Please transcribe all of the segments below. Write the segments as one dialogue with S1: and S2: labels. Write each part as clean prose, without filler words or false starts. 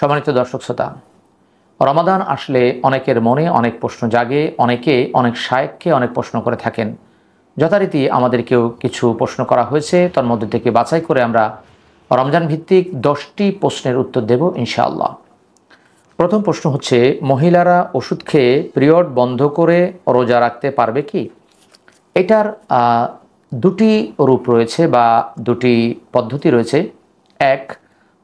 S1: সম্মানিত দর্শক শ্রোতা, রমাদান আসলে অনেকের মনে অনেক প্রশ্ন জাগে, অনেকে অনেক শায়েখকে অনেক প্রশ্ন করে থাকেন। যথারীতি আমাদেরকেও কিছু প্রশ্ন করা হয়েছে, তার মধ্যে থেকে বাছাই করে আমরা রমজান ভিত্তিক 10টি প্রশ্নের উত্তর দেব ইনশাআল্লাহ। প্রথম প্রশ্ন হচ্ছে, মহিলারা ওষুধ খেয়ে পিরিয়ড বন্ধ করে রোজা রাখতে পারবে কি? এটার দুটি রূপ রয়েছে বা দুটি পদ্ধতি রয়েছে। এক,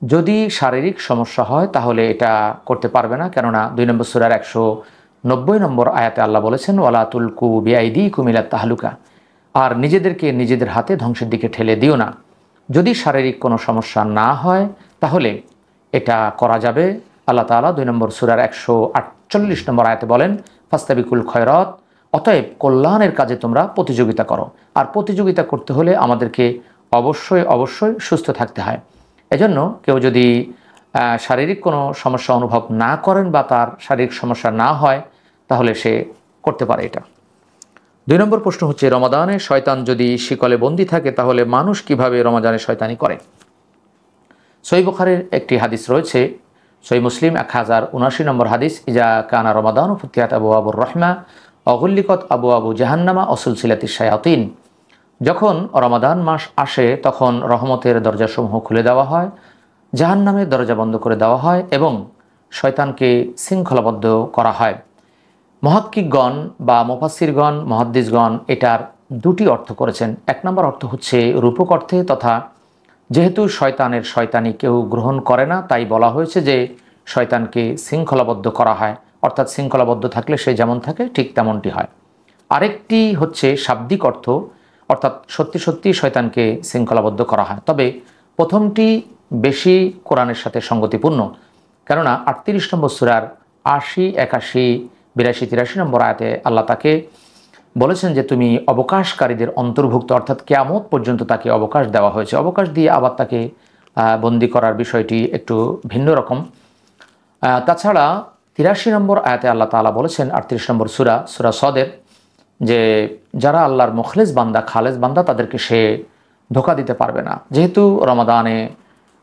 S1: যদি শারীরিক সমস্যা হয় তাহলে এটা করতে পারবে না, কেননা 2 নম্বর সূরার 190 নম্বর আয়াতে আল্লাহ বলেছেন, ওয়ালা তুলকু বিআইদিকুম ইলা তাহলুকা, আর নিজেদেরকে নিজেদের হাতে ধ্বংসের দিকে ঠেলে দিও না। যদি শারীরিক কোনো সমস্যা না হয় তাহলে এটা করা যাবে। আল্লাহ তাআলা 2 নম্বর সূরার 148 নম্বর আয়াতে বলেন, ফাস্তাবিকুল খয়রাত, অতএব কল্যাণের কাজে তোমরা প্রতিযোগিতা করো। আর প্রতিযোগিতা করতে হলে আমাদেরকে অবশ্যই সুস্থ থাকতে হয়। এজন্য কেউ যদি শারীরিক কোনো সমস্যা অনুভব না করেন বা তার শারীরিক সমস্যা না হয় তাহলে সে করতে পারে এটা। 2 নম্বর প্রশ্ন হচ্ছে, রমাদানে শয়তান যদি শিকলে বন্দী থাকে তাহলে মানুষ কিভাবে রমাদানে শয়তানি করে? সহিহ বুখারীর একটি হাদিস রয়েছে, সহিহ মুসলিম 1079 নম্বর হাদিস, ইজা কানা রমাদান ফুতিহাত আবওয়াবুর রাহমা অগুল্লিকত আবওয়াবু জাহান্নামা অসুলসিলাতিশ শায়াতিন। যখন রমাদান মাস আসে তখন রহমতের দরজাসমূহ খুলে দেওয়া হয়, জাহান্নামের দরজা বন্ধ করে দেওয়া হয় এবং শয়তানকে শৃঙ্খলাবদ্ধ করা হয়। মুহাক্কিকগণ বা মুফাসসিরগণ, মুহাদ্দিসগণ এটার দুটি অর্থ করেছেন। 1 নম্বর অর্থ হচ্ছে রূপক অর্থে, তথা যেহেতু শয়তানের শয়তানি কেউ গ্রহণ করে না তাই বলা হয়েছে যে শয়তানকে শৃঙ্খলাবদ্ধ করা হয়, অর্থাৎ শৃঙ্খলাবদ্ধ থাকলে সে যেমন থাকে ঠিক তেমনটি হয়। আরেকটি হচ্ছে শাব্দিক অর্থ, অর্থাৎ সত্যি সত্যি শয়তানকে শৃঙ্খলাবদ্ধ করা হয়। তবে প্রথমটি বেশি কোরআনের সাথে সঙ্গতিপূর্ণ, কেননা 38 নম্বর সূরার 80, 81, 82, 83 নম্বর আয়াতে আল্লাহ তাকে বলেছেন যে তুমি অবকাশকারীদের অন্তর্ভুক্ত, অর্থাৎ কিয়ামত পর্যন্ত তাকে অবকাশ দেওয়া হয়েছে। অবকাশ দিয়ে আবার তাকে বন্দী করার বিষয়টি একটু ভিন্ন রকম। তাছাড়া 83 নম্বর আয়াতে আল্লাহ তাআলা বলেছেন, 38 নম্বর সূরা সদের, যে যারা আল্লাহর মুখলিস বান্দা, খালেস বান্দা, তাদেরকে সে ধোঁকা দিতে পারবে না। যেহেতু রমাদানে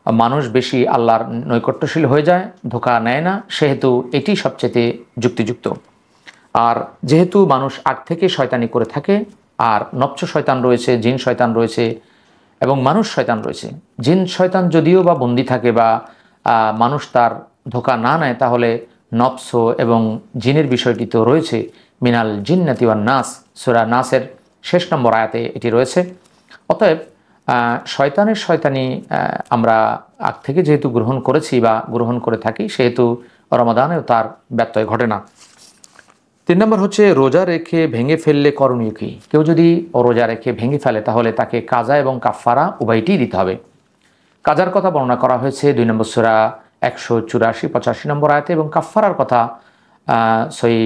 S1: মানুষ বেশি আল্লাহর নৈকট্যশীল হয়ে যায়, ধোঁকা নেয় না, সেহেতু এটি সবচেয়ে যুক্তিযুক্ত। আর যেহেতু মানুষ আগ থেকে শয়তানি করে থাকে, আর নফস শয়তান রয়েছে, জিন শয়তান রয়েছে এবং মানুষ শয়তান রয়েছে। জিন শয়তান যদিও বা বন্দী থাকে বা মানুষ তার ধোঁকা না নেয়, তাহলে নফস এবং জিনের বিষয়টি তো রয়েছে। মিনাল জিন্নাতি ওয়ান নাস, সূরা নাসের শেষ নম্বর আয়াতে এটি রয়েছে। অতএব শয়তানের শয়তানি আমরা আগ থেকে যেহেতু গ্রহণ করেছি বা গ্রহণ করে থাকি, সেহেতু রমাদানেও তার ব্যত্যয় ঘটে না। 3 নম্বর হচ্ছে, রোজা রেখে ভেঙে ফেললে করণীয় কি? কেউ যদি রোজা রেখে ভেঙে ফেলে তাহলে তাকে কাজা এবং কাফফারা উভয়টিই দিতে হবে। কাজার কথা বর্ণনা করা হয়েছে 2 নম্বর সূরা 184, 85 নম্বর আয়াতে, এবং কাফফারার কথা সহিহ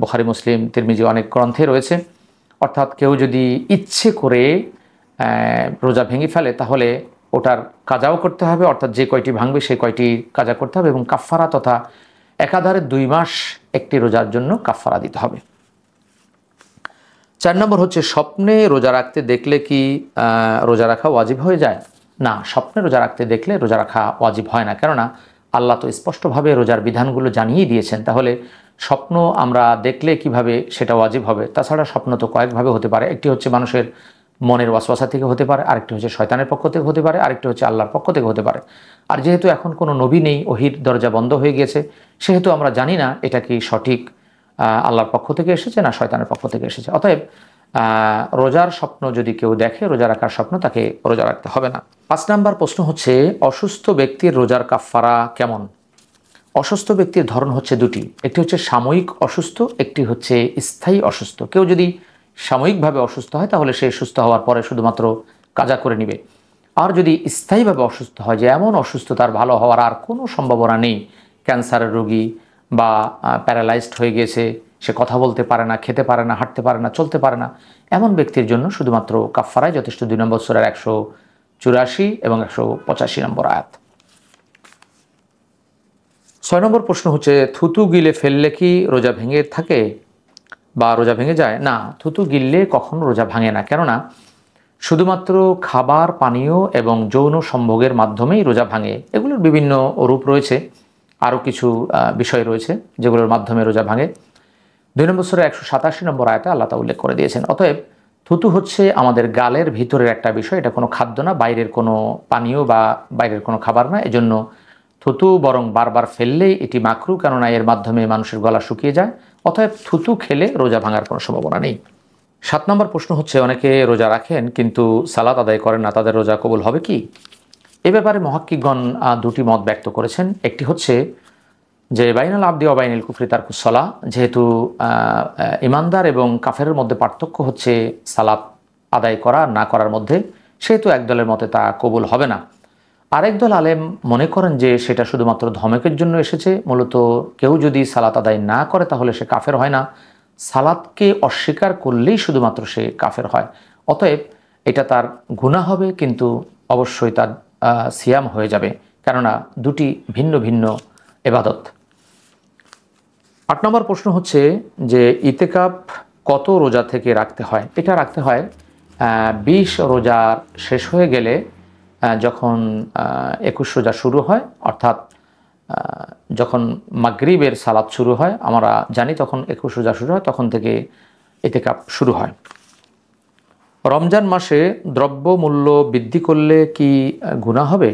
S1: বুখারী, মুসলিম, তিরমিজি অনেক গ্রন্থে রয়েছে। অর্থাৎ কেউ যদি ইচ্ছে করে রোজা ভেঙে ফেলে তাহলে ওটার কাজাও করতে হবে, অর্থাৎ যে কয়টি ভাঙবে সেই কয়টি কাজা করতে হবে, এবং কাফফারা তথা একাধারে 2 মাস একটি রোজার জন্য কাফফারা দিতে হবে। 4 নম্বর হচ্ছে, স্বপ্নে রোজা রাখতে দেখলে কি রোজা রাখা ওয়াজিব হয়ে যায়? না, স্বপ্নে রোজা রাখতে দেখলে রোজা রাখা ওয়াজিব হয় না, কেননা আল্লাহ তো স্পষ্টভাবে রোজার বিধানগুলো জানিয়ে দিয়েছেন। তাহলে স্বপ্ন আমরা দেখলে কিভাবে সেটা ওয়াজিব হবে? তাছাড়া স্বপ্ন তো কয়েকভাবে হতে পারে। একটি হচ্ছে মানুষের মনের ওয়াসওয়াসা থেকে হতে পারে, আরেকটি হচ্ছে শয়তানের পক্ষ থেকে হতে পারে, আরেকটি হচ্ছে আল্লাহর পক্ষ থেকে হতে পারে। আর যেহেতু এখন কোনো নবী নেই, ওহির দরজা বন্ধ হয়ে গিয়েছে, সেহেতু আমরা জানি না এটা কি সঠিক আল্লাহর পক্ষ থেকে এসেছে না শয়তানের পক্ষ থেকে এসেছে। অতএব রোজার স্বপ্ন যদি কেউ দেখে, রোজা রাখার স্বপ্ন, তাকে রোজা রাখতে হবে না। 5 নম্বর প্রশ্ন হচ্ছে, অসুস্থ ব্যক্তির রোজার কাফফারা কেমন? অসুস্থ ব্যক্তির ধরন হচ্ছে দুটি, একটি হচ্ছে সাময়িক অসুস্থ, একটি হচ্ছে স্থায়ী অসুস্থ। কেউ যদি সাময়িকভাবে অসুস্থ হয় তাহলে সে সুস্থ হওয়ার পরে শুধুমাত্র কাজা করে নেবে। আর যদি স্থায়ীভাবে অসুস্থ হয়, যে এমন অসুস্থ তার ভালো হওয়ার আর কোনো সম্ভাবনা নেই, ক্যান্সারের রোগী বা প্যারালাইজড হয়ে গিয়েছে, সে কথা বলতে পারে না, খেতে পারে না, হাঁটতে পারে না, চলতে পারে না, এমন ব্যক্তির জন্য শুধুমাত্র কাফফারাই যথেষ্ট। 2 নম্বর সূরার 184 এবং 185 নম্বর আয়াত। 6 নম্বর প্রশ্ন হচ্ছে, থুতু গিলে ফেললে কি রোজা ভেঙে থাকে বা রোজা ভেঙে যায়? না, থুতু গিললে কখনো রোজা ভাঙে না, কেননা শুধুমাত্র খাবার, পানীয় এবং যৌন সম্ভোগের মাধ্যমেই রোজা ভাঙে। এগুলোর বিভিন্ন রূপ রয়েছে, আরও কিছু বিষয় রয়েছে যেগুলোর মাধ্যমে রোজা ভাঙে। 2 নম্বর সূরা 187 নম্বর আয়াতে আল্লাহ তাআলা উল্লেখ করে দিয়েছেন। অতএব থুতু হচ্ছে আমাদের গালের ভিতরের একটা বিষয়, এটা কোনো খাদ্য না, বাইরের কোনো পানীয় বা বাইরের কোনো খাবার না। এজন্য থুতু বরং বারবার ফেললেই এটি মাকরু, কেননা এর মাধ্যমে মানুষের গলা শুকিয়ে যায়। অতএব থুতু খেলে রোজা ভাঙার কোনো সম্ভাবনা নেই। 7 নম্বর প্রশ্ন হচ্ছে, অনেকে রোজা রাখেন কিন্তু সালাত আদায় করেন না, তাদের রোজা কবুল হবে কি? এ ব্যাপারে মুহাক্কিকগণ দুটি মত ব্যক্ত করেছেন। একটি হচ্ছে যে বাইনাল আবদি ওয়া বাইনাল কুফরি তারকুস সালাহ, যেহেতু ইমানদার এবং কাফেরের মধ্যে পার্থক্য হচ্ছে সালাত আদায় করা না করার মধ্যে, সেহেতু একদলের মতে তা কবুল হবে না। আরেক দল আলেম মনে করেন যে সেটা শুধুমাত্র ধমকের জন্য এসেছে। মূলত কেউ যদি সালাত আদায় না করে তাহলে সে কাফের হয় না, সালাতকে অস্বীকার করলেই শুধুমাত্র সে কাফের হয়। অতএব এটা তার গুনাহ হবে, কিন্তু অবশ্যই তার সিয়াম হয়ে যাবে, কেননা দুটি ভিন্ন ভিন্ন ইবাদত। 8 নম্বর প্রশ্ন হচ্ছে যে ইতিকাফ কত রোজা থেকে রাখতে হয়? এটা রাখতে হয় 20 রোজা শেষ হয়ে গেলে, যখন 21 রোজা শুরু হয়, অর্থাৎ যখন মাগরিবের সালাত শুরু হয়, আমরা জানি তখন 21 রোজা শুরু হয়, তখন থেকে ইতিকাফ শুরু হয়। রমজান মাসে দ্রব্য মূল্য বৃদ্ধি করলে কি গুনাহ হবে?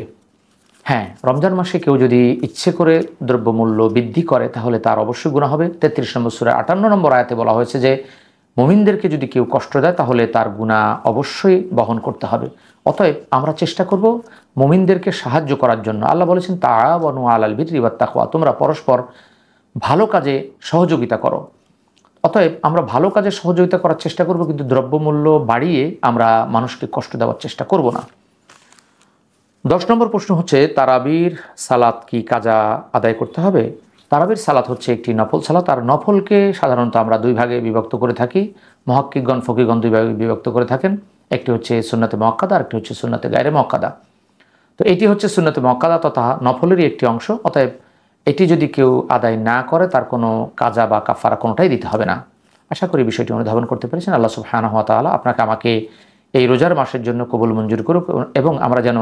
S1: হ্যাঁ, রমজান মাসে কেউ যদি ইচ্ছে করে দ্রব্যমূল্য বৃদ্ধি করে তাহলে তার অবশ্যই গুনাহ হবে। 33 নম্বর সূরা 58 নম্বর আয়াতে বলা হয়েছে যে মুমিনদেরকে যদি কেউ কষ্ট দেয় তাহলে তার গুনাহ অবশ্যই বহন করতে হবে। অতএব আমরা চেষ্টা করব মুমিনদেরকে সাহায্য করার জন্য। আল্লাহ বলেছেন তাআওয়ানু আলাল বিররি ওয়াত তাকওয়া, তোমরা পরস্পর ভালো কাজে সহযোগিতা করো। অতএব আমরা ভালো কাজে সহযোগিতা করার চেষ্টা করব, কিন্তু দ্রব্যমূল্য বাড়িয়ে আমরা মানুষকে কষ্ট দেওয়ার চেষ্টা করব না। 10 নম্বর প্রশ্ন হচ্ছে, তারাবির সালাত কি কাজা আদায় করতে হবে? তারাবির সালাত হচ্ছে একটি নফল সালাত, আর নফলকে সাধারণত আমরা দুই ভাগে বিভক্ত করে থাকি। মুহাক্কিকগণ, ফকিহগণ দুই ভাগে বিভক্ত করে থাকেন। একটি হচ্ছে সুন্নতে মুআক্কাদা, আর একটি হচ্ছে সুন্নতে গায়রে মুআক্কাদা। তো এটি হচ্ছে সুন্নতে মুআক্কাদা তথা নফলেরই একটি অংশ। অতএব এটি যদি কেউ আদায় না করে তার কোনো কাজা বা কাফারা কোনোটাই দিতে হবে না। আশা করি বিষয়টি অনুধাবন করতে পেরেছেন। আল্লাহ সুবহানাহু ওয়া তাআলা আপনাকে আমাকে এই রোজার মাসের জন্য কবুল মঞ্জুর করুক এবং আমরা যেন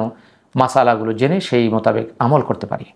S1: মাসালাগুলো জেনে সেই মোতাবেক আমল করতে পারি।